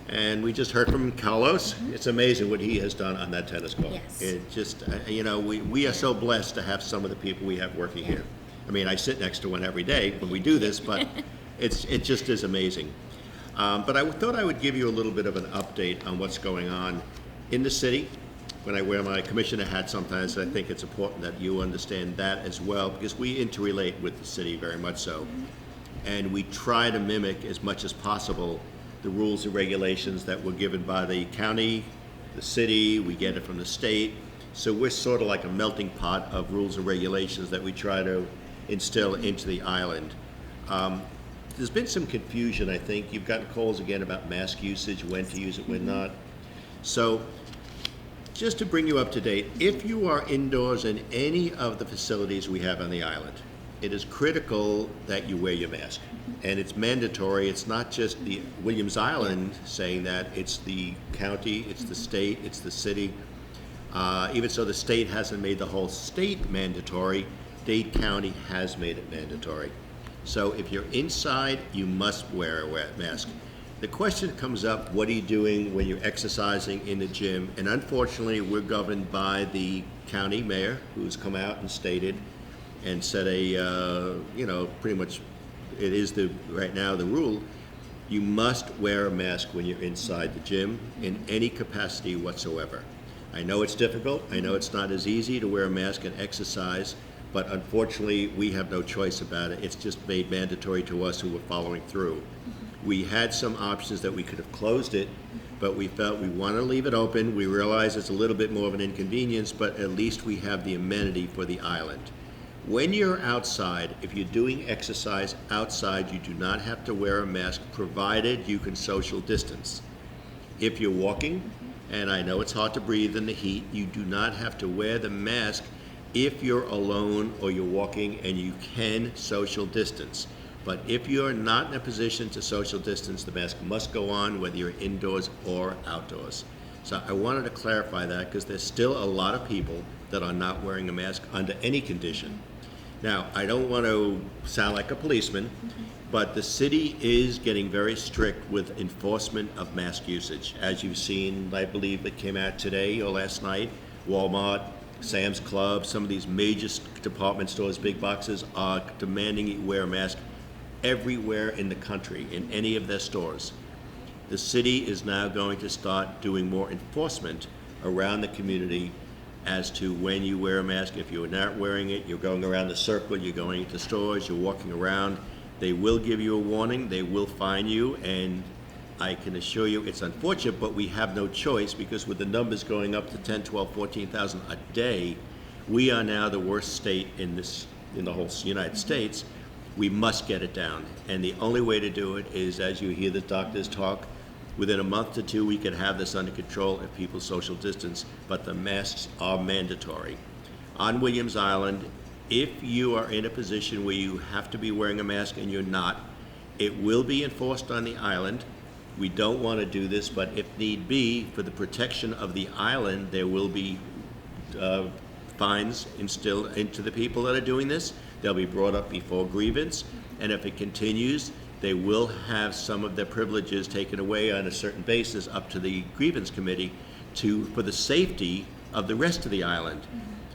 And we just heard from Carlos. It's amazing what he has done on that tennis court. Yes. It just, we are so blessed to have some of the people we have working here. I mean, I sit next to one every day when we do this, but it just is amazing. But I thought I would give you a little bit of an update on what's going on in the city. When I wear my commissioner hat sometimes, I think it's important that you understand that as well, because we interrelate with the city very much so. And we try to mimic as much as possible the rules and regulations that were given by the county, the city, we get it from the state. So we're sort of like a melting pot of rules and regulations that we try to instill into the island. There's been some confusion, I think. You've gotten calls again about mask usage, when to use it, when not. So just to bring you up to date, if you are indoors in any of the facilities we have on the island, it is critical that you wear your mask. And it's mandatory. It's not just the Williams Island saying that, it's the county, it's the state, it's the city. Even so, the state hasn't made the whole state mandatory. Dade County has made it mandatory. So if you're inside, you must wear a mask. The question comes up, what are you doing when you're exercising in the gym? And unfortunately, we're governed by the county mayor, who's come out and stated and said pretty much it is right now the rule, you must wear a mask when you're inside the gym in any capacity whatsoever. I know it's difficult, I know it's not as easy to wear a mask and exercise, but unfortunately we have no choice about it. It's just made mandatory to us who were following through. We had some options that we could have closed it, but we felt we want to leave it open. We realize it's a little bit more of an inconvenience, but at least we have the amenity for the island. When you're outside, if you're doing exercise outside, you do not have to wear a mask, provided you can social distance. If you're walking, and I know it's hard to breathe in the heat, you do not have to wear the mask if you're alone or you're walking and you can social distance. But if you're not in a position to social distance, the mask must go on whether you're indoors or outdoors. So I wanted to clarify that because there's still a lot of people that are not wearing a mask under any condition. Now, I don't want to sound like a policeman, but the city is getting very strict with enforcement of mask usage. As you've seen, I believe it came out today or last night, Walmart, Sam's Club, some of these major department stores, big boxes, are demanding you wear a mask everywhere in the country, in any of their stores. The city is now going to start doing more enforcement around the community as to when you wear a mask. If you're not wearing it, you're going around the circle, you're going into stores, you're walking around, they will give you a warning, they will fine you, and I can assure you it's unfortunate, but we have no choice because with the numbers going up to 10, 12, 14,000 a day, we are now the worst state in the whole United States. We must get it down, and the only way to do it is, as you hear the doctors talk, within a month to two, we could have this under control if people social distance, but the masks are mandatory. On Williams Island, if you are in a position where you have to be wearing a mask and you're not, it will be enforced on the island. We don't want to do this, but if need be, for the protection of the island, there will be fines instilled into the people that are doing this. They'll be brought up before grievance, and if it continues, they will have some of their privileges taken away on a certain basis up to the grievance committee for the safety of the rest of the island.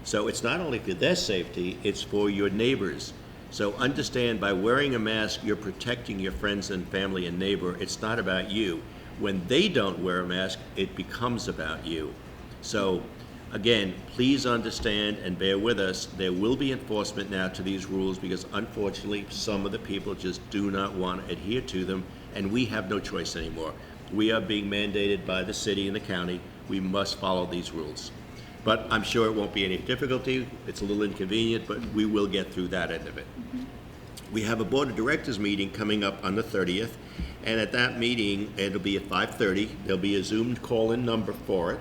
So it's not only for their safety, it's for your neighbors. So understand, by wearing a mask, you're protecting your friends and family and neighbor. It's not about you. When they don't wear a mask, it becomes about you. So again, please understand and bear with us. There will be enforcement now to these rules because unfortunately some of the people just do not want to adhere to them, and we have no choice anymore. We are being mandated by the city and the county. We must follow these rules. But I'm sure it won't be any difficulty. It's a little inconvenient, but we will get through that end of it. We have a board of directors meeting coming up on the 30th, and at that meeting, it'll be at 5:30. There'll be a Zoom call-in number for it.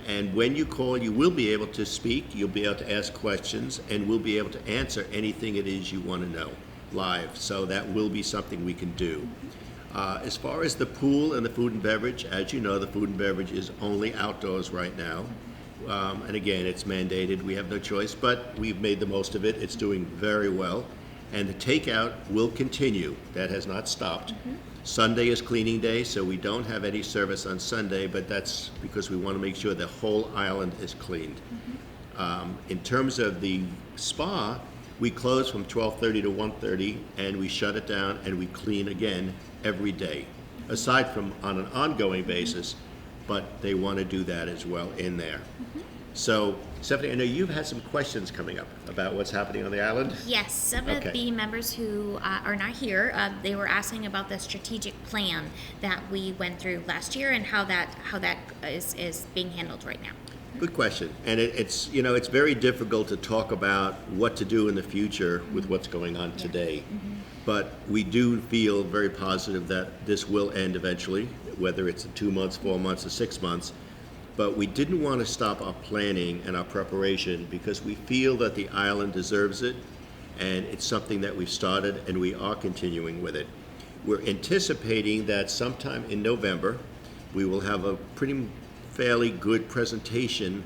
And when you call, you will be able to speak, you'll be able to ask questions, and we'll be able to answer anything it is you want to know live. So that will be something we can do. As far as the pool and the food and beverage, as you know, the food and beverage is only outdoors right now. And again, it's mandated. We have no choice, but we've made the most of it. It's doing very well. And the takeout will continue. That has not stopped. Sunday is cleaning day, so we don't have any service on Sunday, but that's because we want to make sure the whole island is cleaned. In terms of the spa, we close from 12:30 to 1:30, and we shut it down and we clean again every day, aside from on an ongoing basis, but they want to do that as well in there. So, Stephanie, I know you've had some questions coming up about what's happening on the island. Yes, some of the members who are not here, they were asking about the strategic plan that we went through last year and how that is being handled right now. Good question, and it's it's very difficult to talk about what to do in the future with what's going on today, but we do feel very positive that this will end eventually, whether it's in 2 months, 4 months, or 6 months. But we didn't want to stop our planning and our preparation because we feel that the island deserves it, and it's something that we've started and we are continuing with it. We're anticipating that sometime in November we will have a fairly good presentation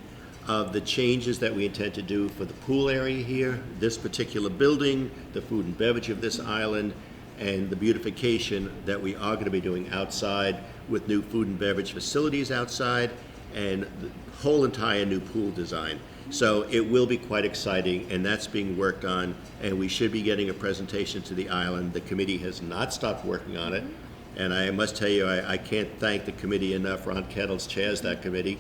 of the changes that we intend to do for the pool area here, this particular building, the food and beverage of this island, and the beautification that we are going to be doing outside with new food and beverage facilities outside and the whole entire new pool design. So it will be quite exciting, and that's being worked on, and we should be getting a presentation to the island. The committee has not stopped working on it, and I must tell you, I can't thank the committee enough. Ron Kettles chairs that committee,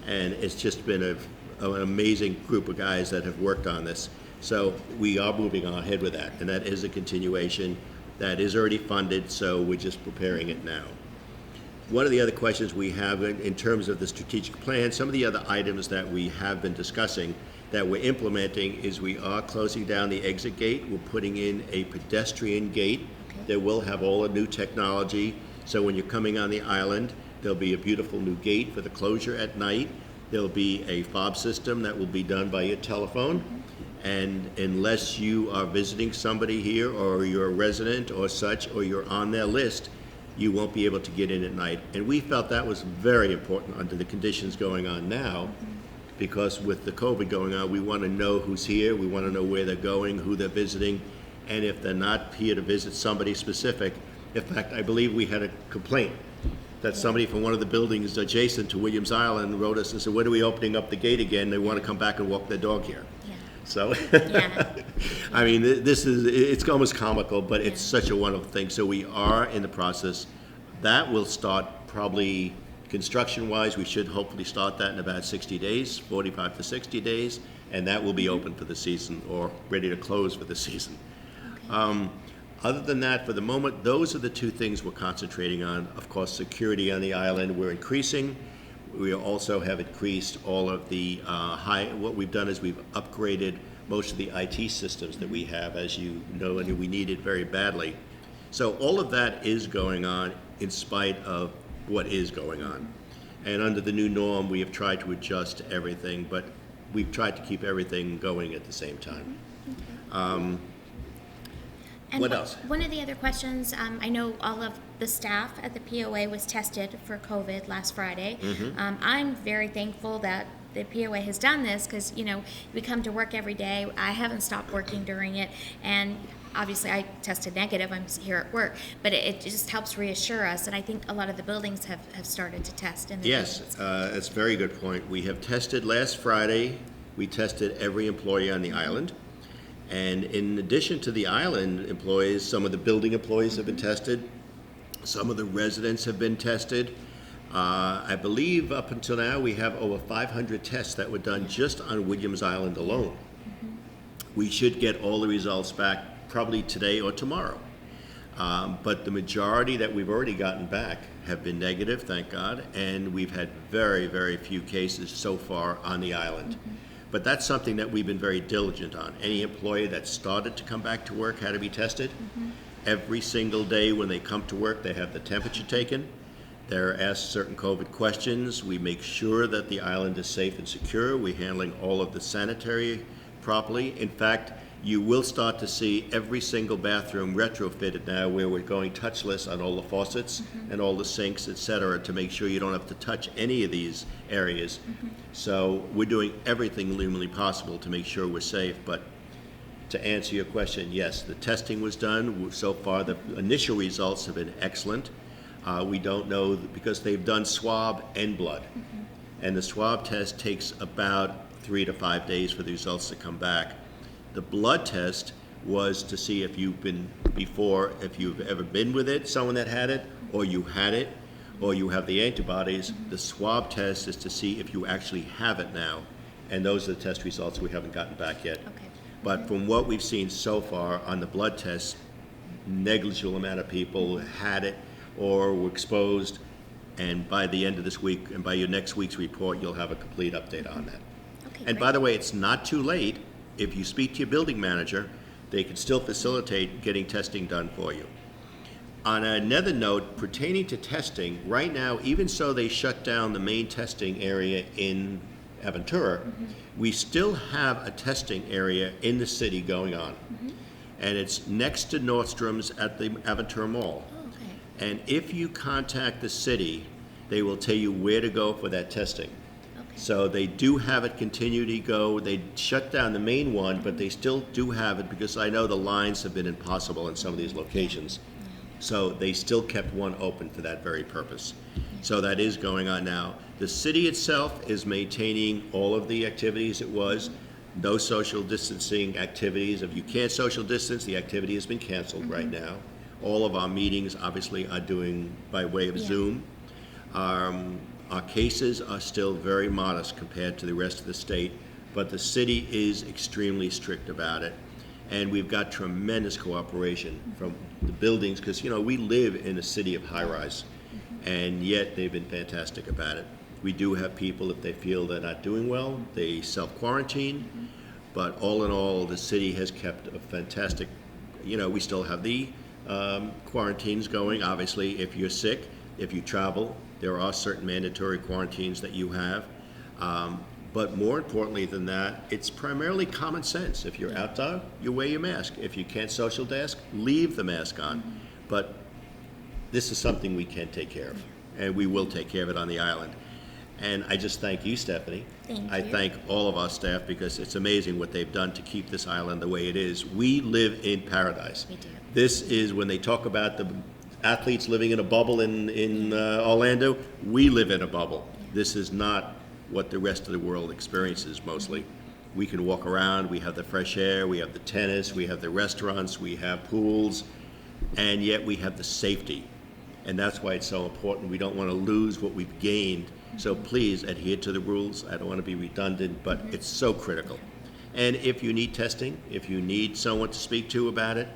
and it's just been an amazing group of guys that have worked on this. So we are moving on ahead with that, and that is a continuation. That is already funded, so we're just preparing it now. One of the other questions we have in terms of the strategic plan, some of the other items that we have been discussing that we're implementing is we are closing down the exit gate. We're putting in a pedestrian gate that will have all the new technology. So when you're coming on the island, there'll be a beautiful new gate for the closure at night. There'll be a fob system that will be done by your telephone. And unless you are visiting somebody here or you're a resident or such, or you're on their list, you won't be able to get in at night. And we felt that was very important under the conditions going on now, because with the COVID going on, we want to know who's here, we want to know where they're going, who they're visiting, and if they're not here to visit somebody specific. In fact, I believe we had a complaint that somebody from one of the buildings adjacent to Williams Island wrote us and said, when are we opening up the gate again? They want to come back and walk their dog here. So, I mean, it's almost comical, but it's such a wonderful thing. So we are in the process. That will start probably construction-wise. We should hopefully start that in about 60 days, 45 to 60 days, and that will be open for the season or ready to close for the season. Other than that, for the moment, those are the two things we're concentrating on. Of course, security on the island, we're increasing. We also have increased all of the what we've done is we've upgraded most of the IT systems that we have, as you know, and we need it very badly. So all of that is going on in spite of what is going on. And under the new norm, we have tried to adjust to everything, but we've tried to keep everything going at the same time. And what else? One of the other questions, I know all of the staff at the POA was tested for COVID last Friday. I'm very thankful that the POA has done this because, we come to work every day. I haven't stopped working during it, and obviously I tested negative. I'm here at work, but it just helps reassure us, and I think a lot of the buildings have started to test. Yes, that's a very good point. We have tested last Friday. We tested every employee on the island. And in addition to the island employees, some of the building employees have been tested. Some of the residents have been tested. I believe up until now we have over 500 tests that were done just on Williams Island alone. We should get all the results back probably today or tomorrow. But the majority that we've already gotten back have been negative, thank God, and we've had very, very few cases so far on the island. But that's something that we've been very diligent on. Any employee that started to come back to work had to be tested. Every single day when they come to work, they have the temperature taken. They're asked certain COVID questions. We make sure that the island is safe and secure. We're handling all of the sanitary properly. In fact, you will start to see every single bathroom retrofitted now, where we're going touchless on all the faucets and all the sinks, etc., to make sure you don't have to touch any of these areas. So we're doing everything humanly possible to make sure we're safe. But to answer your question, yes, the testing was done. So far, the initial results have been excellent. We don't know because they've done swab and blood. And the swab test takes about 3 to 5 days for the results to come back. The blood test was to see if you've been before, if you've ever been with it, someone that had it, or you had it, or you have the antibodies. The swab test is to see if you actually have it now. And those are the test results we haven't gotten back yet. Okay. But from what we've seen so far on the blood test, negligible amount of people had it or were exposed. And by the end of this week, and by your next week's report, you'll have a complete update on that. Okay, And great. by the way, it's not too late. If you speak to your building manager, they can still facilitate getting testing done for you. On another note, pertaining to testing, right now, even so they shut down the main testing area in Aventura, we still have a testing area in the city going on. And it's next to Nordstrom's at the Aventura Mall. Oh, okay. And if you contact the city, they will tell you where to go for that testing. Okay. So they do have it continue to go. They shut down the main one, but they still do have it because I know the lines have been impossible in some of these locations. So they still kept one open for that very purpose. So that is going on now. The city itself is maintaining all of the activities it was. No social distancing activities. If you can't social distance, the activity has been canceled right now. All of our meetings obviously are doing by way of Zoom. Our cases are still very modest compared to the rest of the state, but the city is extremely strict about it. And we've got tremendous cooperation from the buildings because, you know, we live in a city of high-rise, and yet they've been fantastic about it. We do have people, if they feel they're not doing well, they self-quarantine, but all in all, the city has kept a fantastic, you know, we still have the quarantines going. Obviously, if you're sick, if you travel, there are certain mandatory quarantines that you have. But more importantly than that, it's primarily common sense. If you're outside, you wear your mask. If you can't social desk, leave the mask on. But this is something we can take care of, and we will take care of it on the island. And I just thank you, Stephanie. Thank I you. thank all of our staff because it's amazing what they've done to keep this island the way it is. We live in paradise. We do. This is when they talk about the athletes living in a bubble in Orlando, we live in a bubble. This is not what the rest of the world experiences mostly. We can walk around, we have the fresh air, we have the tennis, we have the restaurants, we have pools, and yet we have the safety. And that's why it's so important. We don't want to lose what we've gained. So please adhere to the rules. I don't want to be redundant, but it's so critical. And if you need testing, if you need someone to speak to about it,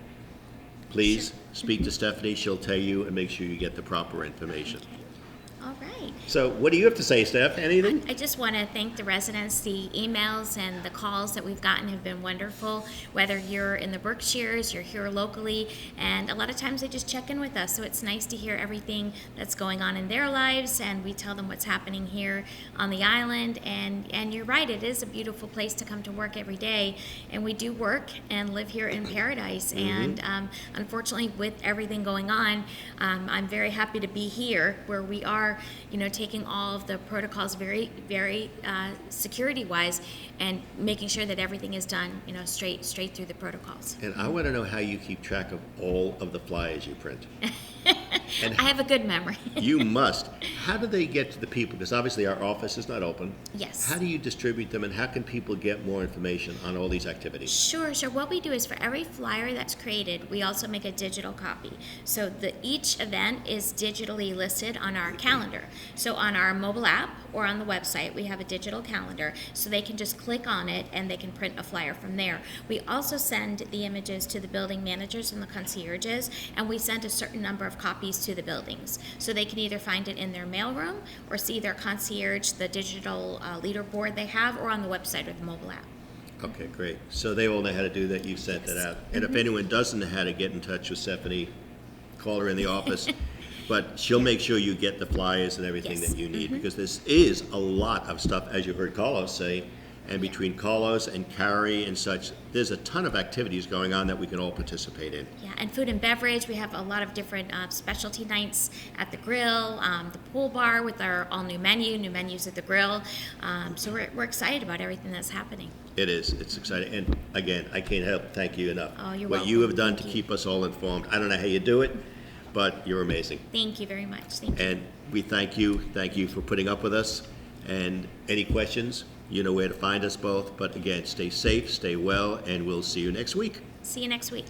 please speak to Stephanie. She'll tell you and make sure you get the proper information. All right. So what do you have to say, Steph? Anything? I just want to thank the residents. The emails and the calls that we've gotten have been wonderful, whether you're in the Berkshires, you're here locally, and a lot of times they just check in with us. So it's nice to hear everything that's going on in their lives, and we tell them what's happening here on the island. And you're right, it is a beautiful place to come to work every day, and we do work and live here in paradise. And unfortunately, with everything going on, I'm very happy to be here where we are, you know, taking all of the protocols very, very security-wise and making sure that everything is done, you know, straight through the protocols. And I want to know how you keep track of all of the flyers you print. And I have a good memory. you must. How do they get to the people? Because obviously our office is not open. Yes. How do you distribute them, and how can people get more information on all these activities? Sure. What we do is for every flyer that's created, we also make a digital copy. So each event is digitally listed on our calendar. So on our mobile app or on the website, we have a digital calendar, so they can just click on it and they can print a flyer from there. We also send the images to the building managers and the concierges, and we send a certain number of copies to the buildings. So they can either find it in their mailroom or see their concierge, the digital leaderboard they have, or on the website or the mobile app. Okay, great. So they all know how to do that. You've sent that out. And if anyone doesn't know how to get in touch with Stephanie, call her in the office. But she'll make sure you get the flyers and everything Yes. that you need, because this is a lot of stuff, as you heard Carlos say. And Yeah. between Carlos and Carrie and such, there's a ton of activities going on that we can all participate in. Yeah, and food and beverage. We have a lot of different specialty nights at the grill, the pool bar with our all new menus at the grill. So we're excited about everything that's happening. It is. It's exciting. And again, I can't help but thank you enough. Oh, you're What you welcome. have done Thank to you. keep us all informed. I don't know how you do it, but you're amazing. Thank you very much. Thank you. And we thank you. Thank you for putting up with us. And any questions, you know where to find us both. But again, stay safe, stay well, and we'll see you next week. See you next week.